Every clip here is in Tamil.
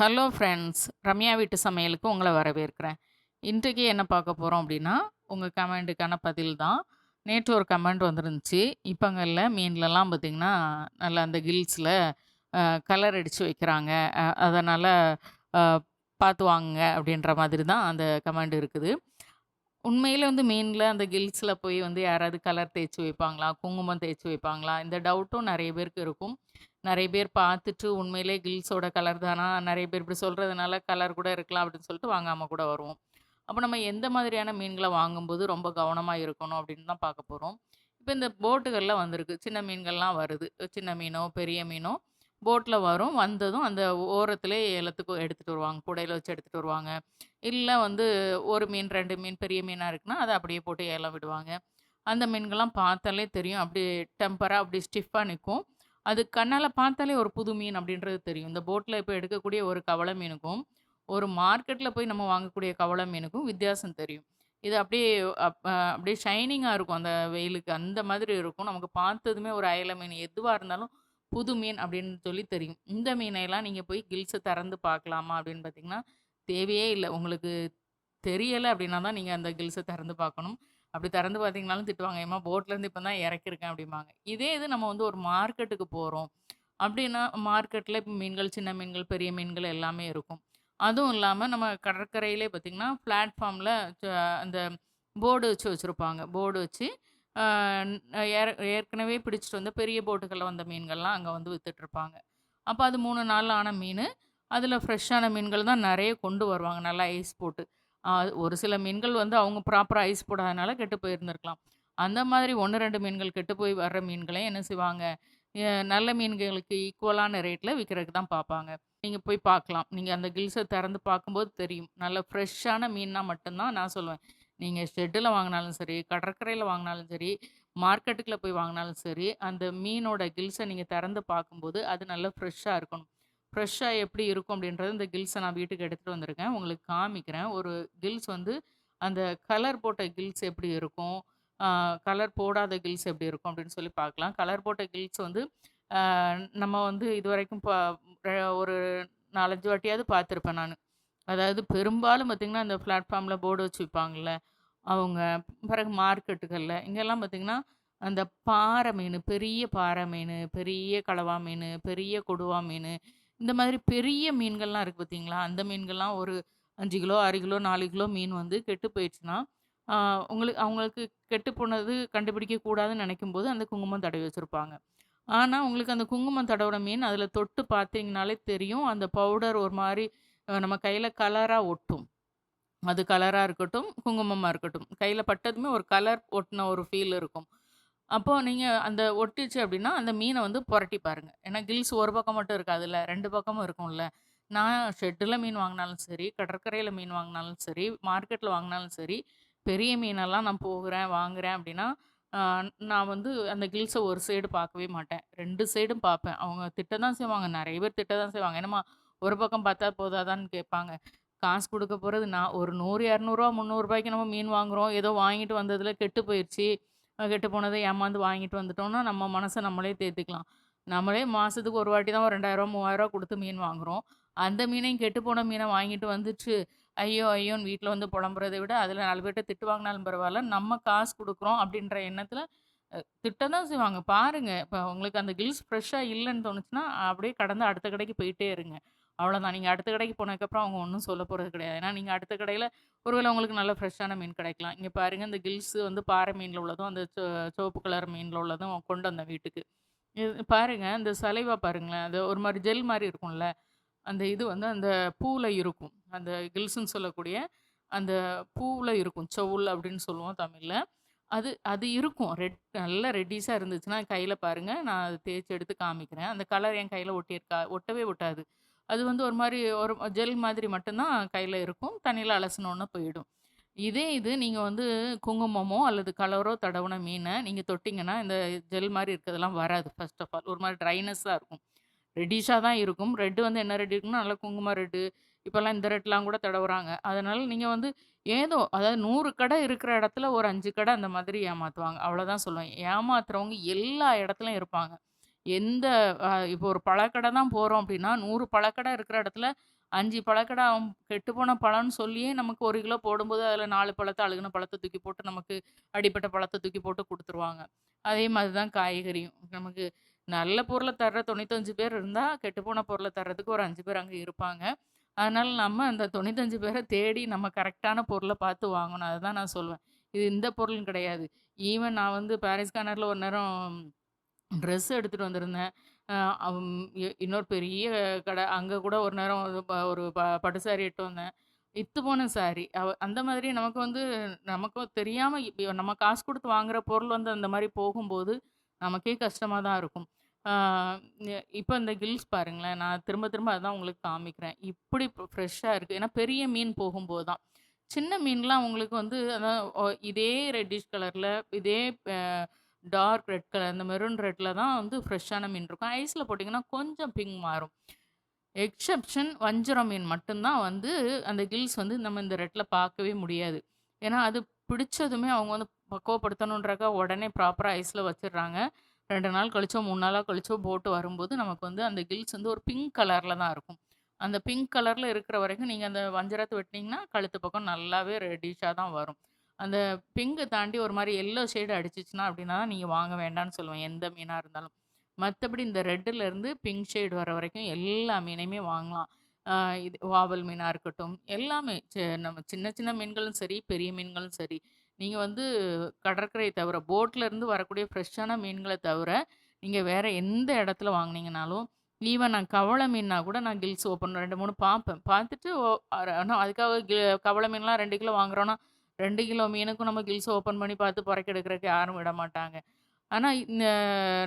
Hello friends! ரம்யா வீட்டு சமையலுக்கு உங்கள வரவேற்கிறேன். இன்றைக்கு என்ன பார்க்க போறோம் அப்டின்னா, உங்க கமெண்ட்டுக்கான பதில் தான். நேற்று ஒரு கமெண்ட் வந்திருந்துச்சு. இப்பங்கள்ல மீன்லலாம் பார்த்தீங்கன்னா, நல்லா அந்த கில்ஸ்ல அ கலர் அடிச்சு வைக்கிறாங்க. அதனால அ பார்த்து வாங்குங்க அப்டின்ற மாதிரி தான் அந்த கமெண்ட் இருக்குது. உண்மையிலே வந்து மீன்ல அந்த கில்ஸ்ல போய் வந்து யாராவது கலர் தேய்ச்சு வைப்பாங்களா? குங்குமம் தேய்ச்சு வைப்பாங்களா? இந்த டவுட்டும் நெறைய பேருக்கு இருக்கும். நெறைய பேர் பார்த்துட்டு உண்மையிலே கில்ஸோட கலர் தானா? நெறைய பேர் இப்படி சொல்றதுனால கலர் கூட இருக்கலாம் அப்படின்னு சொல்லிட்டு வாங்காம கூட வருவோம். அப்ப நம்ம எந்த மாதிரியான மீன்கள வாங்கும்போது ரொம்ப கவனமா இருக்கணும் அப்படின்னு தான் பார்க்க போறோம். இப்ப இந்த போட்டுகள்ல வந்திருக்கு. சின்ன மீன்கள்லாம் வருது. சின்ன மீனோ, பெரிய மீனோ போட்ல வரும். வந்ததும் அந்த ஓரத்திலே எல்லாத்துக்கும் எடுத்துட்டு வருவாங்க. கூடையில வச்சு எடுத்துட்டு வருவாங்க. இல்ல வந்து 1 மீன், 2 மீன் பெரிய மீனா இருக்குன்னா, அத அப்படியே போட்டு ஏலம் விடுவாங்க. அந்த மீன்கள்லாம் பார்த்தாலே தெரியும். அப்படியே டெம்பரா அப்படி ஸ்டிஃப்பா நிக்கும். அது கண்ணால பார்த்தாலே ஒரு புது மீன் அப்படின்றது தெரியும். இந்த போட்ல இப்ப எடுக்கக்கூடிய ஒரு கவள மீனுக்கும், ஒரு மார்க்கெட்ல போய் நம்ம வாங்கக்கூடிய கவள மீனுக்கும் வித்தியாசம் தெரியும். இது அப்படியே அப்படியே ஷைனிங்கா இருக்கும் அந்த வெயிலுக்கு. அந்த மாதிரி இருக்கும். நமக்கு பார்த்ததுமே ஒரு அயல மீன் எதுவா இருந்தாலும் புது மீன் அப்படின்னு சொல்லி தெரியும். இந்த மீனையெல்லாம் நீங்க போய் கில்ஸ திறந்து பார்க்கலாமா அப்படின்னு பார்த்தீங்கன்னா, தேவையே இல்ல. உங்களுக்கு தெரியல அப்படின்னா தான் நீங்க அந்த கில்ஸ திறந்து பார்க்கணும். அப்படி திறந்து பார்த்தீங்கனாலும் திட்டுவாங்க. "ஏம்மா போட்லேருந்து இப்ப தான் இறக்கியிருக்கேன்" அப்படிம்பாங்க. இதே இது நம்ம வந்து ஒரு மார்க்கெட்டுக்கு போறோம். அப்படின்னா மார்க்கெட்ல மீன்கள், சின்ன மீன்கள், பெரிய மீன்கள் எல்லாமே இருக்கும். அதுவும் இல்லாம நம்ம கடற்கரையிலே பார்த்தீங்கன்னா, பிளாட்ஃபார்ம்ல ச அந்த போர்டு வச்சு வச்சிருப்பாங்க. போர்டு வச்சு அ ஏற்கனவே பிடிச்சிட்டு வந்த பெரிய போட்டுகள்ல வந்த மீன்கள்லாம் அங்க வந்து வித்துட்ருப்பாங்க. அப்ப அது 3 நாள் ஆன மீனு. அதில ஃப்ரெஷ்ஷான மீன்கள் தான் நெறைய கொண்டு வருவாங்க. நல்லா ஐஸ் போட்டு. ஒரு சில மீன்கள் வந்து அவங்க ப்ராப்பரா ஐஸ் போடாதனால கெட்டு போயிருந்திருக்கலாம். அந்த மாதிரி 1, 2 மீன்கள் கெட்டு போய் வர்ற மீன்கள என்ன செய்வாங்க, நல்ல மீன்களுக்கு ஈக்குவலான ரேட்ல விக்கிறதுக்கு தான் பார்ப்பாங்க. நீங்க போய் பார்க்கலாம். நீங்க அந்த கில்ஸ திறந்து பார்க்கும்போது தெரியும். நல்ல ஃப்ரெஷ்ஷான மீன்னா மட்டும் தான் நான் சொல்லுவேன். நீங்க ஷெட்டுல வாங்குனாலும் சரி, கடற்கரையில வாங்குனாலும் சரி, மார்க்கெட்டுக்குள்ள போய் வாங்குனாலும் சரி, அந்த மீனோட கில்ஸ நீங்க திறந்து பார்க்கும்போது, அது நல்லா ஃப்ரெஷ்ஷா இருக்கணும். ஃப்ரெஷ்ஷா எப்படி இருக்கும் அப்படின்றது இந்த கில்ஸ நான் வீட்டுக்கு எடுத்துட்டு வந்திருக்கேன். உங்களுக்கு காமிக்கிறேன். ஒரு கில்ஸ் வந்து அந்த கலர் போட்ட கில்ஸ் எப்படி இருக்கும்? ஆ கலர் போடாத கில்ஸ் எப்படி இருக்கும் அப்படின்னு சொல்லி பார்க்கலாம். கலர் போட்ட கில்ஸ் வந்து ஆ நம்ம வந்து இதுவரைக்கும் ஒரு 4, 5 வாட்டியாவது பார்த்துருப்பேன் நானு. அதாவது பெரும்பாலும் பார்த்தீங்கன்னா, இந்த பிளாட்ஃபார்ம்ல போர்டு வச்சு விப்பாங்கல்ல, அவங்க பிறகு மார்க்கெட்டுகள்ல இங்கெல்லாம் பார்த்தீங்கன்னா, அந்த பாறை மீனு, பெரிய பாறை மீனு, பெரிய கலவா மீனு, பெரிய கொடுவா மீனு, இந்த மாதிரி பெரிய மீன்கள்லாம் இருக்கு பார்த்தீங்களா? அந்த மீன்கள்லாம் ஒரு 5 கிலோ, 6 கிலோ, 4 கிலோ மீன் வந்து கெட்டு போயிடுச்சுன்னா, ஆ அவங்களுக்கு கெட்டு போனது கண்டுபிடிக்க கூடாதுன்னு நெனைக்கும்போது, அந்த குங்குமம் தடவி வச்சிருப்பாங்க. ஆனா, உங்களுக்கு அந்த குங்குமம் தடவுன மீன் அதில தொட்டு பார்த்தீங்கனாலே தெரியும். அந்த பவுடர் ஒரு மாரி நம்ம கையில கலரா ஒட்டும். அது கலரா இருக்கட்டும், குங்குமமா இருக்கட்டும். கையில பட்டதுமே ஒரு கலர் ஒட்டுன ஒரு ஃபீல் இருக்கும். அப்போ நீங்க அந்த ஒட்டிச்சு அப்டின்னா, அந்த மீன வந்து புரட்டி பாருங்க. ஏன்னா கில்ஸ் ஒரு பக்கம் மட்டும் இருக்காதுல்ல. 2 பக்கமும் இருக்கும்ல. நான் ஷெட்டுல மீன் வாங்குனாலும் சரி, கடற்கரையில மீன் வாங்குனாலும் சரி, மார்க்கெட்ல வாங்குனாலும் சரி, பெரிய மீனெல்லாம் நான் போகுறேன், வாங்குறேன் அப்டின்னா, ஆ நான் வந்து அந்த கில்ஸ ஒரு சைடு பார்க்கவே மாட்டேன். 2 சைடும் பார்ப்பேன். அவங்க திட்ட தான் செய்வாங்க. நெறைய பேர் திட்ட தான் செய்வாங்க. என்னம்மா ஒரு பக்கம் பார்த்தா போதாதான்னு கேட்பாங்க. காசு குடுக்க போறது நான் ஒரு 100, 200 ரூ. 300 நம்ம மீன் வாங்குறோம். ஏதோ வாங்கிட்டு வந்ததுல கெட்டு போயிருச்சு. கெட்டு போனத ஏமாந்து வாங்கிட்டு வந்துட்டோம்னா, நம்ம மனச நம்மளே தேத்திக்கலாம். நம்மளே மாசத்துக்கு ஒரு வாட்டி தான் ஒரு ரூ. 2000 ரூ. 3000 குடுத்து மீன் வாங்குறோம். அந்த மீனையும் கெட்டுப்போன மீன வாங்கிட்டு வந்துட்டு, ஐயோ! ஐயோன்னு வீட்ல வந்து புலம்புறத விட, அதுல 4 பேர்ட்ட திட்டு வாங்குனாலும் பரவால்ல. நம்ம காசு குடுக்குறோம் அப்டின்ற எண்ணத்துல திட்ட தான் செய்வாங்க. பாருங்க, இப்ப உங்களுக்கு அந்த கில்ஸ் ஃப்ரெஷ்ஷா இல்லன்னு தோணுச்சுன்னா, அப்படியே கடந்து அடுத்த கடைக்கு போயிட்டே இருங்க. அவ்வளோதான். நீங்க அடுத்த கடைக்கு போனதுக்கப்புறம் அவங்க ஒண்ணும் சொல்லப் போறது கிடையாது. ஏன்னா, நீங்க அடுத்த கடையில ஒருவேள உங்களுக்கு நல்ல ஃப்ரெஷ்ஷான மீன் கிடைக்கலாம். இங்க பாருங்க இந்த கில்ஸ் வந்து பாறை மீன்ல உள்ளதும், அந்த சிவப்பு கலர் மீன்ல உள்ளதும் கொண்டு வந்தேன் வீட்டுக்கு. இது பாருங்க, இந்த சலைவா பாருங்களேன். அது ஒரு மாரி ஜெல் மாரி இருக்கும்ல. அந்த இது வந்து அந்த பூவுல இருக்கும். அந்த கில்ஸ்ன்னு சொல்லக்கூடிய அந்த பூவுல இருக்கும். செவுள் அப்படின்னு சொல்லுவோம் தமிழ்ல. அது அது இருக்கும். நல்லா ரெட்டிஸா இருந்துச்சுன்னா, கையில பாருங்க. நான் அத தேய்ச்சு எடுத்து காமிக்கிறேன். அந்த கலர் என் கையில ஒட்டியிருக்கா ஒட்டவே ஒட்டாது. அது வந்து ஒரு மாரி ஒரு ஜெல் மாதிரி மட்டும் தான் கையில இருக்கும். தண்ணீல அலசுனோன போயிடும். இதே இது நீங்க வந்து குங்குமமோ அல்லது கலரோ தடவுன மீன நீங்க தொட்டீங்கன்னா, இந்த ஜெல் மாரி இருக்கிறதெல்லாம் வராது ஃபர்ஸ்ட் ஆஃப் ஆல். ஒரு மாரி ட்ரைனஸ்ஸா இருக்கும். ரெட்டிஷா தான் இருக்கும். ரெட் வந்து என்ன ரெட் இருக்குன்னா, நல்லா குங்கும ரெட்டு. இப்பலாம் இந்த ரெட்லாம் கூட தடவுறாங்க. அதனால நீங்க வந்து ஏதோ அதாவது 100 கடை இருக்கிற இடத்துல ஒரு 5 கடை அந்த மாதிரி ஏமாத்துவாங்க. அவ்வளோதான் சொல்லுவேன். ஏமாத்துறவங்க எல்லா இடத்துலயும் இருப்பாங்க. எந்த இப்போ ஒரு பழக்கடை தான் போறோம் அப்டின்னா, 100 பழக்கடை இருக்கிற இடத்துல 5 பழக்கடா கெட்டுப்போன பழம்னு சொல்லியே நமக்கு 1 கிலோ போடும்போது, அதில 4 பழத்த அழுகுன பழத்த தூக்கி போட்டு நமக்கு அடிப்பட்ட பழத்த தூக்கி போட்டு குடுத்துருவாங்க. அதே மாதிரி தான் காய்கறியும். நமக்கு நல்ல பொருள தர்ற 95 பேர் இருந்தா, கெட்டுப்போன பொருள தர்றதுக்கு ஒரு 5 பேர் அங்க இருப்பாங்க. அதனால நம்ம அந்த 95 பேர தேடி நம்ம கரெக்ட்டான பொருள பார்த்து வாங்கணும். அதுதான் நான் சொல்லுவேன். இது இந்த பொருள்னு கிடையாது. ஈவன் நான் வந்து பாரிஸ் கார்னர்ல ஒரு நேரம் ட்ரெஸ் எடுத்துட்டு வந்திருந்தேன். அ அம் இன்னொரு பெரிய கடை. அங்க கூட ஒரு நேரம் ஒரு பட்டு சாரி எடுட்டு வந்தேன். இத்து போன சாரி. அந்த மாதிரி நமக்கு வந்து நமக்கும் தெரியாம நம்ம காசு குடுத்து வாங்குற பொருள் வந்து அந்த மாரி போகும்போது, நமக்கே கஷ்டமா தான் இருக்கும். ஆ இப்ப இந்த கில்ஸ் பாருங்களேன், நான் திரும்ப திரும்ப அதான் உங்களுக்கு காமிக்கிறேன். இப்படி ஃப்ரெஷ்ஷா இருக்கு. ஏன்னா பெரிய மீன் போகும்போது தான். சின்ன மீன்லாம் உங்களுக்கு வந்து அதான் இதே ரெட்டிஷ் கலர்ல, இதே அ டார்க் ரெட் கலர், இந்த மெரூன் ரெட்ல தான் வந்து ஃப்ரெஷ்ஷான மீன் இருக்கும். ஐஸ்ல போட்டீங்கன்னா கொஞ்சம் பிங்க் மாறும். எக்செப்ஷன் வஞ்சரம் மீன் மட்டும் தான் வந்து அந்த கில்ஸ் வந்து நம்ம இந்த ரெட்ல பார்க்கவே முடியாது. ஏன்னா, அது பிடிச்சதுமே அவங்க வந்து பக்குவப்படுத்தணுன்றக்காக உடனே ப்ராப்பரா ஐஸ்ல வச்சுடுறாங்க. 2 நாள் கழிச்சோ, 3 நாளா கழிச்சோ போட்டு வரும்போது நமக்கு வந்து அந்த கில்ஸ் வந்து ஒரு பிங்க் கலர்ல தான் இருக்கும். அந்த பிங்க் கலர்ல இருக்கிற வரைக்கும் நீங்க அந்த வஞ்சரத்த வெட்டினீங்கன்னா, கழுத்து பக்கம் நல்லாவே ரெட்டிஷ்ஷா தான் வரும். அந்த பிங்க்க தாண்டி ஒரு மாரி எல்லோ ஷேடு அடிச்சுச்சுன்னா, அப்படின்னா நீங்க வாங்க வேண்டான்னு சொல்லுவேன். எந்த மீனா இருந்தாலும். மத்தபடி இந்த ரெட்டுலேருந்து பிங்க் ஷேட் வர வரைக்கும் எல்லா மீனையுமே வாங்கலாம். ஆ இது வாவல் மீனா இருக்கட்டும், எல்லாமே நம்ம சின்ன சின்ன மீன்களும் சரி, பெரிய மீன்களும் சரி. நீங்க வந்து கடற்கரை தவிர, போட்ல இருந்து வரக்கூடிய ஃப்ரெஷ்ஷான மீன்கள தவிர, நீங்க வேற எந்த இடத்துல வாங்குனீங்கனாலும், ஈவன் நான் கவள மீன்னா கூட நான் கில்ஸ் ஓப்பன் 2, 3 பார்ப்பேன். பார்த்துட்டு ஆனா அதுக்காக கவள மீன்லாம் 2 கிலோ வாங்குறோம்னா, 2 கிலோ மீனுக்கும் நம்ம கில்ஸ் ஓப்பன் பண்ணி பார்த்து பொறைக்க எடுக்கிறதுக்கு யாரும் விட மாட்டாங்க. ஆனா,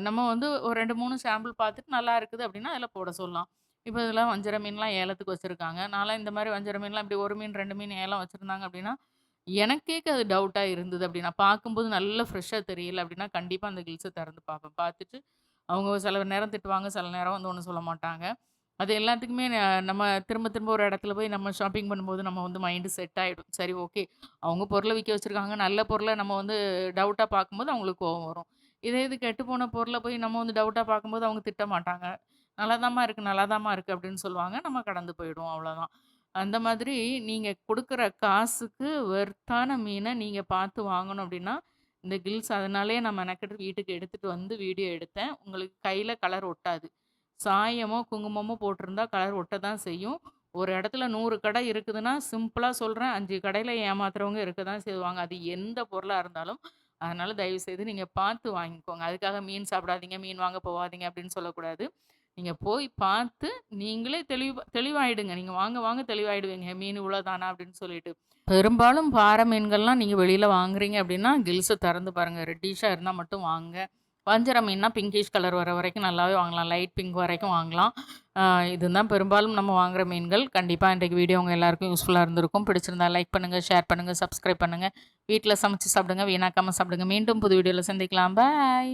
நம்ம வந்து ஒரு 2, 3 சாம்பிள் பார்த்துட்டு நல்லா இருக்குது அப்டின்னா, அதில போட சொல்லலாம். இப்ப இதெல்லாம் வஞ்சர மீன்லாம் ஏலத்துக்கு வச்சிருக்காங்க. நான்லாம் இந்த மாரி வஞ்சர மீன்லாம் இப்டி 1 மீன், 2 மீன் ஏலம் வச்சிருந்தாங்க அப்டின்னா, எனக்கே அது டவுட்டா இருந்தது அப்டின்னா, பார்க்கும்போது நல்ல ஃப்ரெஷ்ஷா தெரியல அப்டின்னா, கண்டிப்பா அந்த கில்ஸ திறந்து பார்ப்பேன். பார்த்துட்டு, அவங்க சில நேரம் திட்டுவாங்க, சில நேரம் வந்து ஒண்ணும் சொல்ல மாட்டாங்க. அது எல்லாத்துக்குமே நம்ம திரும்ப திரும்ப ஒரு இடத்துல போய் நம்ம ஷாப்பிங் பண்ணும்போது நம்ம வந்து மைண்ட் செட் ஆயிடும். சரி ஓகே. அவங்க பொருள விக்க வச்சிருக்காங்க. நல்ல பொருள நம்ம வந்து டவுட்டா பார்க்கும்போது அவங்களுக்கு கோவம் வரும். இதே இது கெட்டுப்போன பொருள போய் நம்ம வந்து டவுட்டா பார்க்கும்போது அவங்க திட்ட மாட்டாங்க. "நல்லாதாம்மா இருக்கு, நல்லாதாம்மா இருக்கு" அப்படின்னு சொல்லுவாங்க. நம்ம கடந்து போயிடுவோம் அவ்வளோதான். அந்த மாதிரி நீங்க குடுக்குற காசுக்கு வெர்த்தான மீன நீங்க பார்த்து வாங்கணும் அப்படின்னா, இந்த கில்ஸ் அதனாலேயே நான் மெனக்கெட்டு வீட்டுக்கு எடுத்துட்டு வந்து வீடியோ எடுத்தேன். உங்களுக்கு கையில கலர் ஒட்டாது. சாயமோ, குங்குமமோ போட்டிருந்தா கலர் ஒட்ட தான் செய்யும். ஒரு இடத்துல 100 கடை இருக்குதுன்னா, சிம்பிளா சொல்றேன் 5 கடையில ஏமாத்துறவங்க இருக்க தான் செய்வாங்க. அது எந்த பொருளா இருந்தாலும். அதனால தயவுசெய்து நீங்க பார்த்து வாங்கிக்கோங்க. அதுக்காக மீன் சாப்பிடாதீங்க, மீன் வாங்க போவாதீங்க அப்படின்னு சொல்லக்கூடாது. நீங்க போய் பார்த்து நீங்களே தெளிவாயிடுங்க. நீங்க வாங்க வாங்க தெளிவாயிடுவீங்க. மீன் இவ்வளோதானா அப்படின்னு சொல்லிட்டு. பெரும்பாலும் பாறை மீன்கள்லாம் நீங்க வெளியில வாங்குறீங்க அப்படின்னா, கில்ஸ திறந்து பாருங்க. ரெட்டிஷ்ஷா இருந்தா மட்டும் வாங்குங்க. வஞ்சர மீன்னா பிங்கிஷ் கலர் வர வரைக்கும் நல்லாவே வாங்கலாம். லைட் பிங்க் வரைக்கும் வாங்கலாம். ஆ இதுதான் பெரும்பாலும் நம்ம வாங்குற மீன்கள். கண்டிப்பா இன்றைக்கு வீடியோ உங்க எல்லாருக்கும் யூஸ்ஃபுல்லா இருந்திருக்கும். பிடிச்சிருந்தா லைக் பண்ணுங்க, ஷேர் பண்ணுங்க, சப்ஸ்கிரைப் பண்ணுங்க. வீட்ல சமைச்சு சாப்பிடுங்க. வீணாக்காம சாப்பிடுங்க. மீண்டும் புது வீடியோல சந்திக்கலாம். பாய்.